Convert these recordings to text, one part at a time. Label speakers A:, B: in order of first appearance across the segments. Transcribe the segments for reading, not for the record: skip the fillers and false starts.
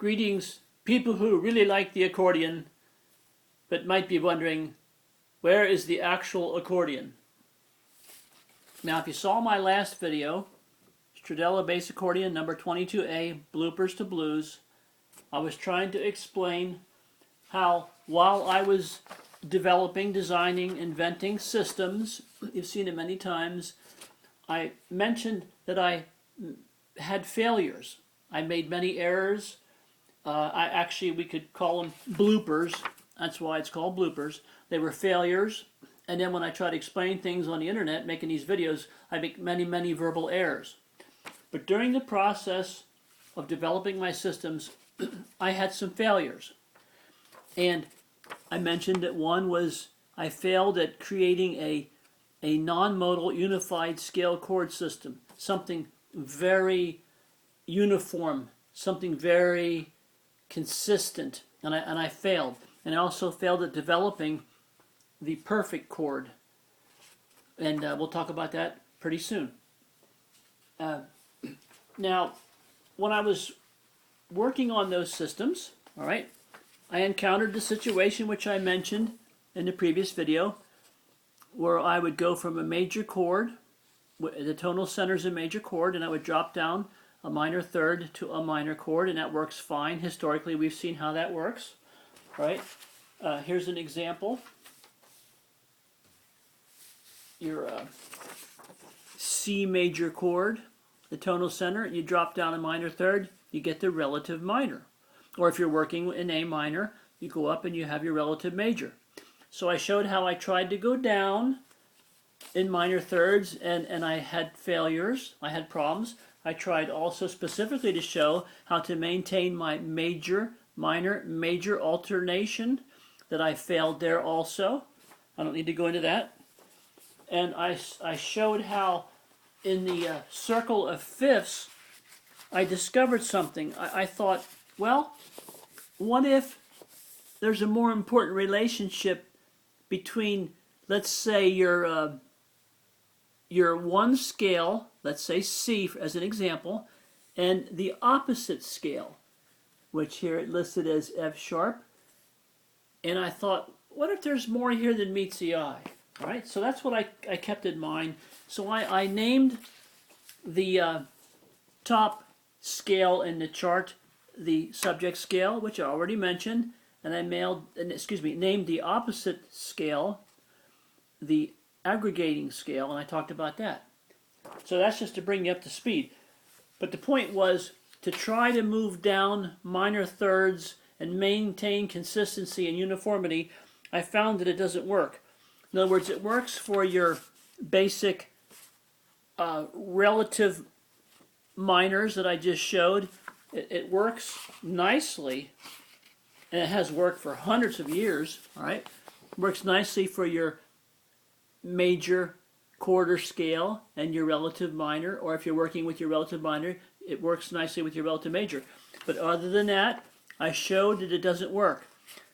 A: Greetings, people who really like the accordion, but might be wondering, where is the actual accordion? Now, if you saw my last video, stradella-bass accordion number 22A, Bloopers to Blues, I was trying to explain how, while I was developing, designing, inventing systems, you've seen it many times, I mentioned that I had failures. I made many errors. We could call them bloopers. That's why it's called bloopers. They were failures. And then when I try to explain things on the internet, making these videos, I make many, many verbal errors. But during the process of developing my systems, I had some failures. And I mentioned that one was I failed at creating a non-modal unified scale chord system, something very uniform, something very consistent, and I failed. And I also failed at developing the perfect chord, and we'll talk about that pretty soon. Now, when I was working on those systems, all right, I encountered the situation which I mentioned in the previous video, where I would go from a major chord, the tonal center is a major chord, and I would drop down a minor third to a minor chord, and that works fine. Historically, we've seen how that works. Right? Here's an example. Your C major chord, the tonal center, you drop down a minor third, you get the relative minor. Or if you're working in A minor, you go up and you have your relative major. So I showed how I tried to go down in minor thirds, and I had failures, I had problems. I tried also specifically to show how to maintain my major, minor, major alternation, that I failed there also. I don't need to go into that. And I showed how in the circle of fifths, I discovered something. I thought, well, what if there's a more important relationship between, let's say, your one scale, let's say C as an example, and the opposite scale, which here it listed as F sharp. And I thought, what if there's more here than meets the eye? All right, so that's what I kept in mind. So I named the top scale in the chart the subject scale, which I already mentioned, and I named the opposite scale the aggregating scale, and I talked about that. So that's just to bring you up to speed. But the point was to try to move down minor thirds and maintain consistency and uniformity. I found that it doesn't work. In other words, it works for your basic relative minors that I just showed. It works nicely, and it has worked for hundreds of years. All right, it works nicely for your major quarter scale and your relative minor, or if you're working with your relative minor, it works nicely with your relative major. But other than that, I showed that it doesn't work.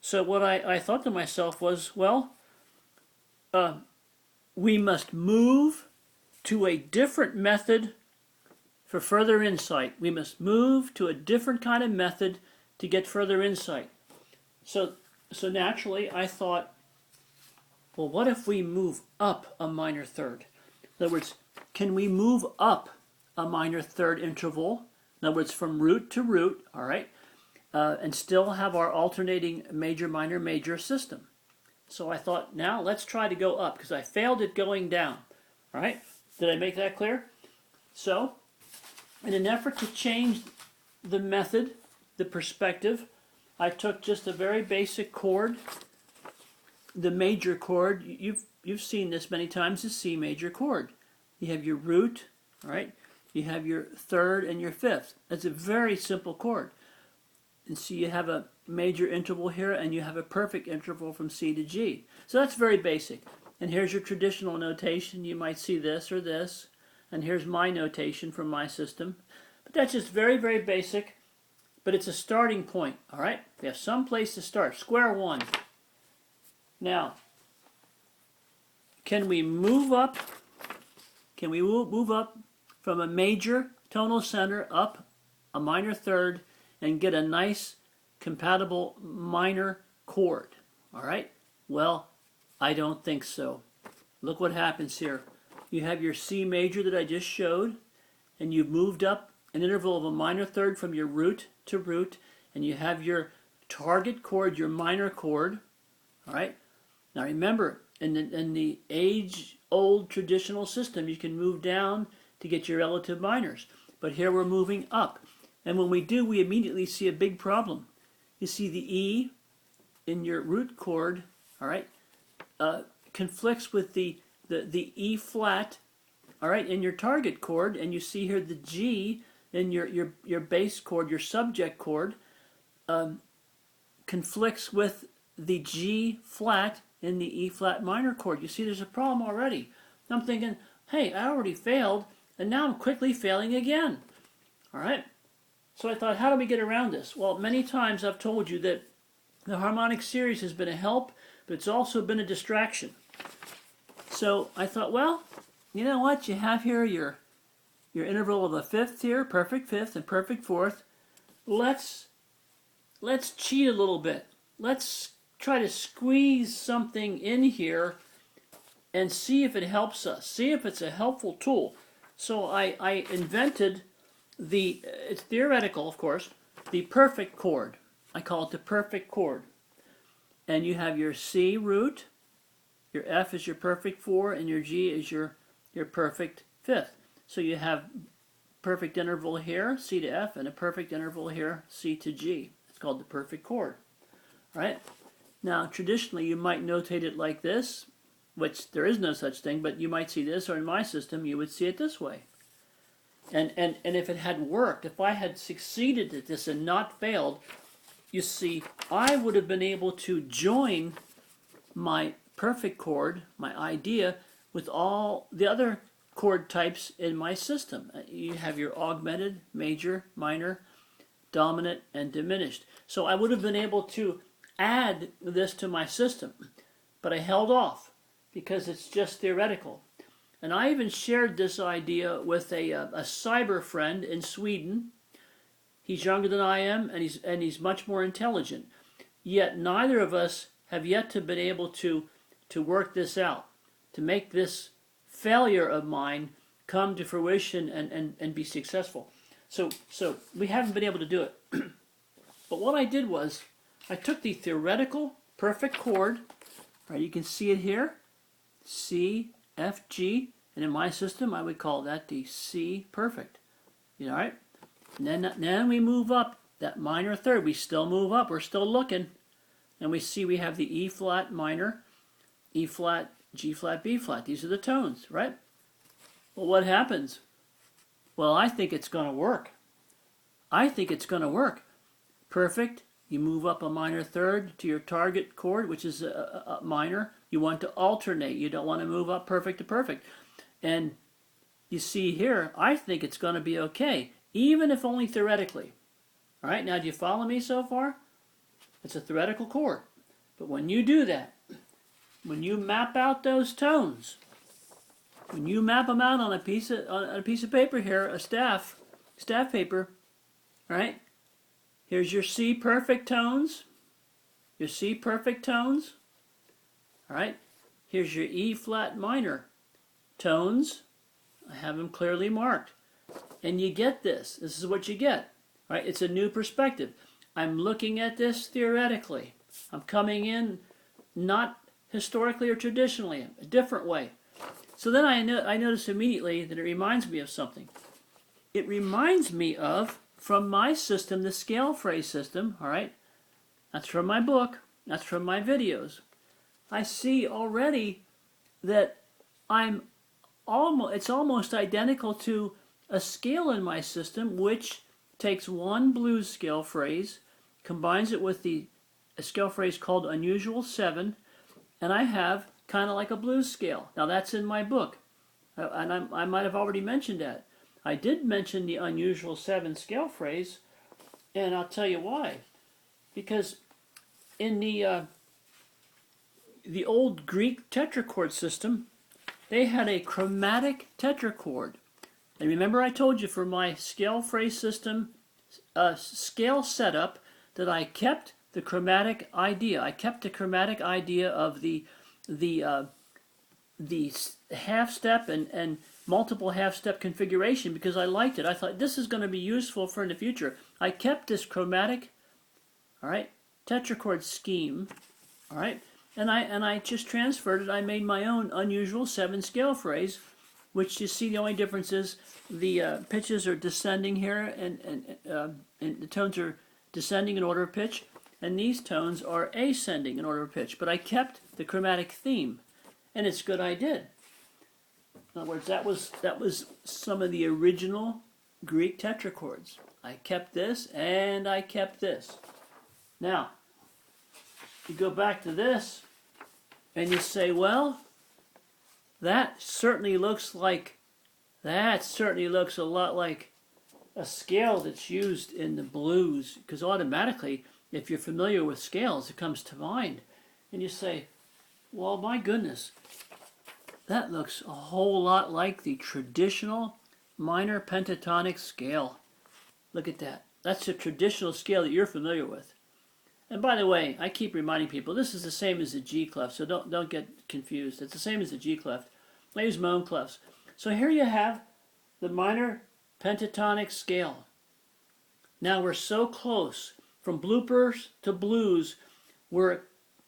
A: So what I thought to myself was, well, we must move to a different method for further insight. We must move to a different kind of method to get further insight. So naturally, I thought, well, what if we move up a minor third? In other words, can we move up a minor third interval? In other words, from root to root, all right, and still have our alternating major, minor, major system. So I thought, now let's try to go up, because I failed at going down. All right, did I make that clear? So, in an effort to change the method, the perspective, I took just a very basic chord, the major chord. You've seen this many times, the C major chord. You have your root, all right? You have your third and your fifth. That's a very simple chord. And so you have a major interval here, and you have a perfect interval from C to G. So that's very basic. And here's your traditional notation. You might see this or this. And here's my notation from my system. But that's just very, very basic. But it's a starting point, all right? We have some place to start. Square one. Now, can we move up? Can we move up from a major tonal center up a minor third and get a nice compatible minor chord. All right? Well, I don't think so. Look what happens here. You have your C major that I just showed, and you've moved up an interval of a minor third from your root to root, and you have your target chord, your minor chord. All right? Now remember, in the age-old traditional system, you can move down to get your relative minors. But here we're moving up. And when we do, we immediately see a big problem. You see the E in your root chord, all right, conflicts with the E flat, all right, in your target chord, and you see here the G in your bass chord, your subject chord, conflicts with the G flat in the E flat minor chord. You see there's a problem already. I'm thinking, hey, I already failed, and now I'm quickly failing again. All right? So I thought, how do we get around this? Well, many times I've told you that the harmonic series has been a help, but it's also been a distraction. So I thought, well, you know what? You have here your interval of a fifth here, perfect fifth and perfect fourth. Let's cheat a little bit. Let's try to squeeze something in here and see if it helps us. See if it's a helpful tool. So I invented it's theoretical, of course, the perfect chord. I call it the perfect chord. And you have your C root, your F is your perfect four, and your G is your perfect fifth. So you have perfect interval here, C to F, and a perfect interval here, C to G. It's called the perfect chord. Right? Now, traditionally, you might notate it like this, which there is no such thing, but you might see this, or in my system, you would see it this way. And if it had worked, if I had succeeded at this and not failed, you see, I would have been able to join my perfect chord, my idea, with all the other chord types in my system. You have your augmented, major, minor, dominant, and diminished. So I would have been able to add this to my system, but I held off because it's just theoretical. And I even shared this idea with a cyber friend in Sweden. He's younger than I am, and he's much more intelligent. Yet neither of us have yet to been able to work this out, to make this failure of mine come to fruition and be successful. So we haven't been able to do it. But what I did was, I took the theoretical perfect chord, right? You can see it here, C, F, G, and in my system I would call that the C perfect. You know, all right? And then we move up that minor third. We still move up. We're still looking, and we see we have the E flat minor, E flat, G flat, B flat. These are the tones, right? Well, what happens? Well, I think it's going to work. I think it's going to work. Perfect. You move up a minor third to your target chord, which is a minor. You want to alternate. You don't want to move up perfect to perfect. And you see here, I think it's going to be okay, even if only theoretically. All right, now do you follow me so far? It's a theoretical chord. But when you do that, when you map out those tones, when you map them out on a piece of paper here, a staff paper, all right? Here's your C perfect tones, your C perfect tones, all right? Here's your E flat minor tones. I have them clearly marked. And you get this. This is what you get, right? It's a new perspective. I'm looking at this theoretically. I'm coming in not historically or traditionally, a different way. So then I notice immediately that it reminds me of something. It reminds me of, from my system, the scalephrase system, all right? That's from my book. That's from my videos. I see already that it's almost identical to a scale in my system, which takes one blues scale phrase, combines it with a scale phrase called unusual 7, and I have kind of like a blues scale. Now that's in my book, and I might have already mentioned that. I did mention the unusual 7 scale phrase, and I'll tell you why. Because in the old Greek tetrachord system, they had a chromatic tetrachord. And remember I told you for my scale phrase system, scale setup that I kept the chromatic idea. I kept the chromatic idea of the half step and multiple half step configuration because I liked it. I thought this is going to be useful for in the future. I kept this chromatic, all right, tetrachord scheme, all right, and I just transferred it. I made my own unusual 7 scale phrase, which you see the only difference is the pitches are descending here and the tones are descending in order of pitch, and these tones are ascending in order of pitch. But I kept the chromatic theme, and it's good I did. In other words, that was some of the original Greek tetrachords. I kept this and I kept this. Now, you go back to this and you say, well, that certainly looks a lot like a scale that's used in the blues, because automatically, if you're familiar with scales, it comes to mind. And you say, well, my goodness, that looks a whole lot like the traditional minor pentatonic scale. Look at that. That's a traditional scale that you're familiar with. And by the way, I keep reminding people, this is the same as the G clef, so don't get confused. It's the same as the G clef. I use my own clefs. So here you have the minor pentatonic scale. Now we're so close. From bloopers to blues, we're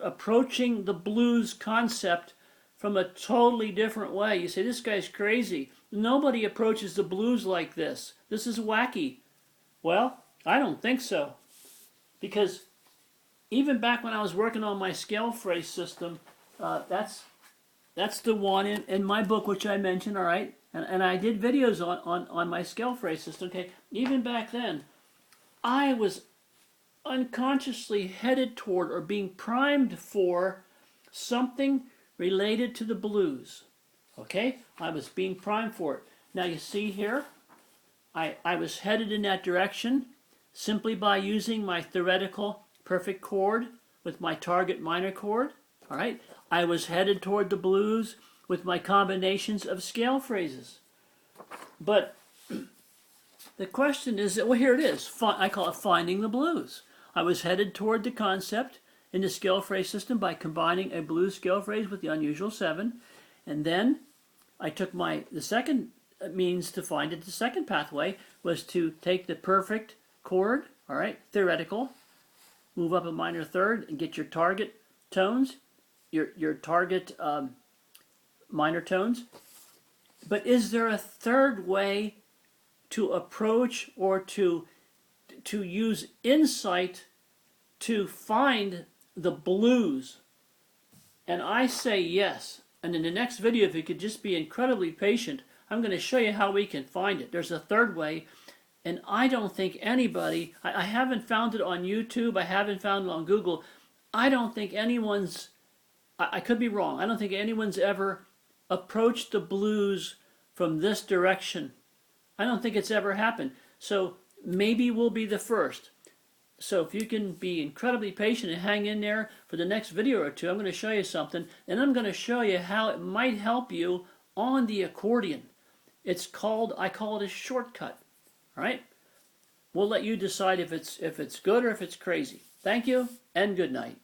A: approaching the blues concept from a totally different way. You say, this guy's crazy. Nobody approaches the blues like this. This is wacky. Well, I don't think so. Because even back when I was working on my scale phrase system, that's the one in my book which I mentioned, all right? And I did videos on my scale phrase system, okay? Even back then, I was unconsciously headed toward or being primed for something related to the blues, okay? I was being primed for it. Now you see here, I was headed in that direction simply by using my theoretical perfect chord with my target minor chord, all right? I was headed toward the blues with my combinations of scale phrases. But the question is, well, here it is. I call it finding the blues. I was headed toward the concept in the scale phrase system by combining a blues scale phrase with the unusual 7. And then I took the second means to find it. The second pathway was to take the perfect chord, all right, theoretical, move up a minor third and get your target tones, your target minor tones. But is there a third way to approach or to use insight to find the blues? And I say yes. And in the next video, if you could just be incredibly patient, I'm going to show you how we can find it. There's a third way, and I don't think anybody, I haven't found it on YouTube, I haven't found it on Google, I don't think anyone's, I could be wrong, I don't think anyone's ever approached the blues from this direction. I don't think it's ever happened. So maybe we'll be the first. So if you can be incredibly patient and hang in there for the next video or two, I'm going to show you something, and I'm going to show you how it might help you on the accordion. It's called, I call it a shortcut. All right? We'll let you decide if it's good or if it's crazy. Thank you, and good night.